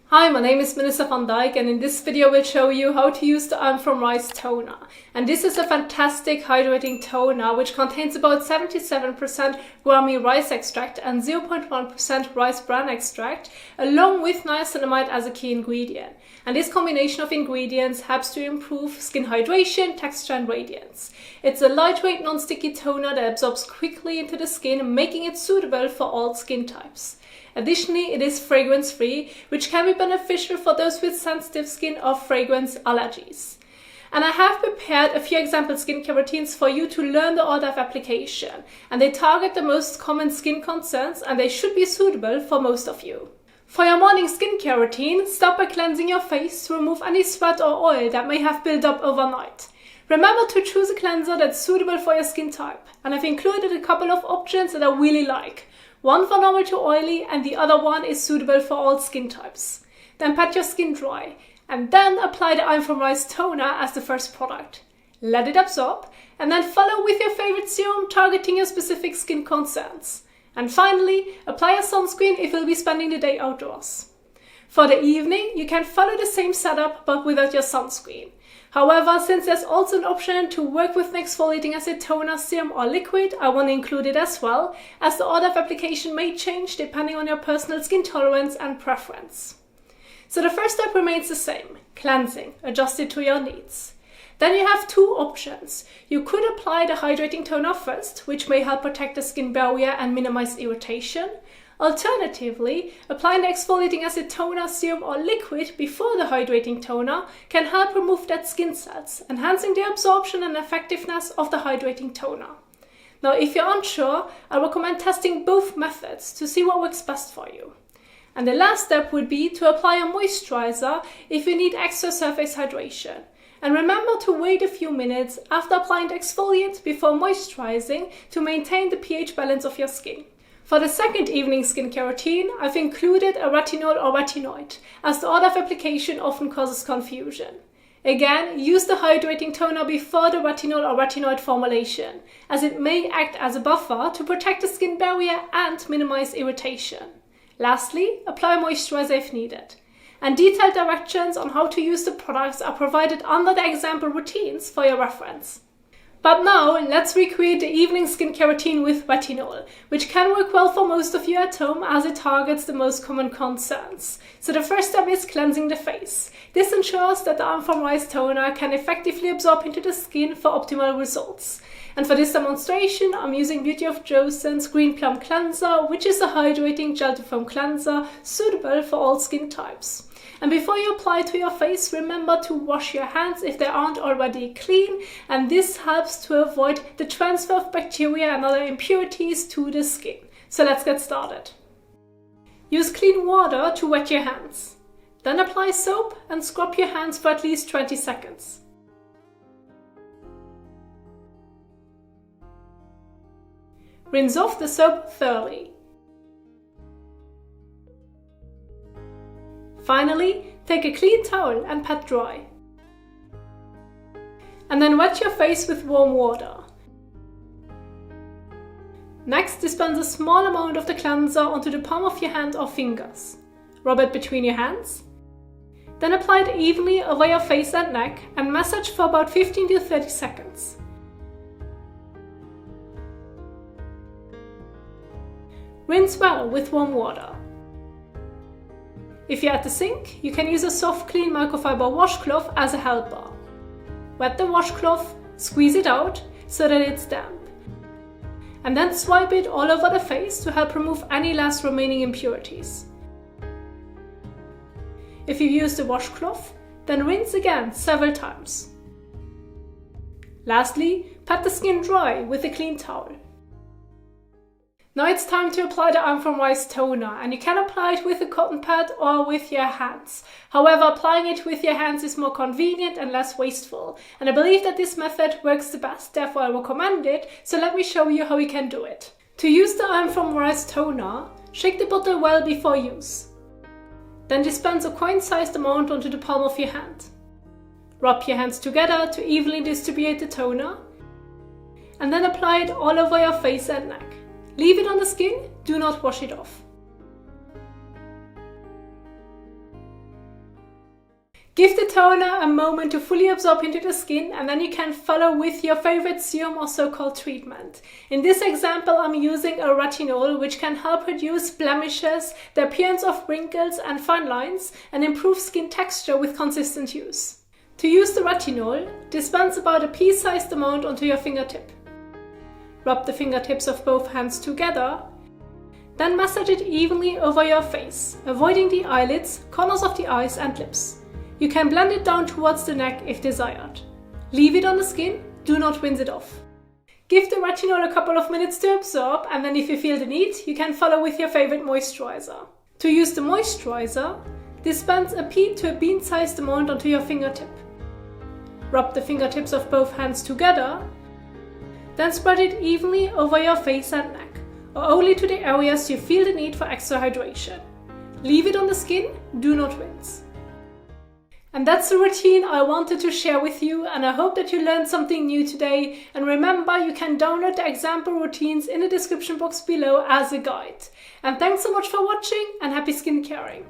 Hi, my name is Melissa van Dijk, and in this video we'll show you how to use the I'm from Rice toner. And this is a fantastic hydrating toner which contains about 77% Gourmet rice extract and 0.1% rice bran extract, along with niacinamide as a key ingredient. And this combination of ingredients helps to improve skin hydration, texture and radiance. It's a lightweight non-sticky toner that absorbs quickly into the skin, making it suitable for all skin types. Additionally, it is fragrance-free, which can be beneficial for those with sensitive skin or fragrance allergies. And I have prepared a few example skincare routines for you to learn the order of application. And they target the most common skin concerns, and they should be suitable for most of you. For your morning skincare routine, start by cleansing your face to remove any sweat or oil that may have built up overnight. Remember to choose a cleanser that's suitable for your skin type. And I've included a couple of options that I really like. One for normal to oily and the other one is suitable for all skin types. Then pat your skin dry and then apply the I'm from Rice toner as the first product. Let it absorb and then follow with your favorite serum targeting your specific skin concerns. And finally, apply a sunscreen if you'll be spending the day outdoors. For the evening, you can follow the same setup but without your sunscreen. However, since there's also an option to work with an exfoliating acid toner, serum or liquid, I want to include it as well, as the order of application may change depending on your personal skin tolerance and preference. So the first step remains the same, cleansing, adjusted to your needs. Then you have two options. You could apply the hydrating toner first, which may help protect the skin barrier and minimize irritation. Alternatively, applying the exfoliating acid toner, serum or liquid before the hydrating toner can help remove dead skin cells, enhancing the absorption and effectiveness of the hydrating toner. Now, if you're unsure, I recommend testing both methods to see what works best for you. And the last step would be to apply a moisturizer if you need extra surface hydration. And remember to wait a few minutes after applying the exfoliant before moisturizing to maintain the pH balance of your skin. For the second evening skincare routine, I've included a retinol or retinoid, as the order of application often causes confusion. Again, use the hydrating toner before the retinol or retinoid formulation, as it may act as a buffer to protect the skin barrier and minimize irritation. Lastly, apply moisturizer if needed. And detailed directions on how to use the products are provided under the example routines for your reference. But now, let's recreate the evening skincare routine with retinol, which can work well for most of you at home as it targets the most common concerns. So the first step is cleansing the face. This ensures that the I'm from Rice toner can effectively absorb into the skin for optimal results. And for this demonstration, I'm using Beauty of Joseon's Green Plum Cleanser, which is a hydrating gel to foam cleanser suitable for all skin types. And before you apply to your face, remember to wash your hands if they aren't already clean, and this helps to avoid the transfer of bacteria and other impurities to the skin. So let's get started. Use clean water to wet your hands. Then apply soap and scrub your hands for at least 20 seconds. Rinse off the soap thoroughly. Finally, take a clean towel and pat dry. And then wet your face with warm water. Next, dispense a small amount of the cleanser onto the palm of your hand or fingers. Rub it between your hands. Then apply it evenly over your face and neck and massage for about 15 to 30 seconds. Rinse well with warm water. If you're at the sink, you can use a soft, clean microfiber washcloth as a helper. Wet the washcloth, squeeze it out so that it's damp. And then swipe it all over the face to help remove any last remaining impurities. If you've used the washcloth, then rinse again several times. Lastly, pat the skin dry with a clean towel. Now it's time to apply the I'm from Rice toner, and you can apply it with a cotton pad or with your hands. However, applying it with your hands is more convenient and less wasteful, and I believe that this method works the best, therefore I recommend it, so let me show you how we can do it. To use the I'm from Rice toner, shake the bottle well before use. Then dispense a coin-sized amount onto the palm of your hand. Rub your hands together to evenly distribute the toner, and then apply it all over your face and neck. Leave it on the skin, do not wash it off. Give the toner a moment to fully absorb into the skin, and then you can follow with your favorite serum or so-called treatment. In this example, I'm using a retinol, which can help reduce blemishes, the appearance of wrinkles and fine lines, and improve skin texture with consistent use. To use the retinol, dispense about a pea-sized amount onto your fingertip. Rub the fingertips of both hands together. Then massage it evenly over your face, avoiding the eyelids, corners of the eyes and lips. You can blend it down towards the neck if desired. Leave it on the skin, do not rinse it off. Give the retinol a couple of minutes to absorb, and then if you feel the need, you can follow with your favorite moisturizer. To use the moisturizer, dispense a pea to a bean-sized amount onto your fingertip. Rub the fingertips of both hands together, then spread it evenly over your face and neck, or only to the areas you feel the need for extra hydration. Leave it on the skin, do not rinse. And that's the routine I wanted to share with you, and I hope that you learned something new today. And remember, you can download the example routines in the description box below as a guide. And thanks so much for watching, and happy skin caring!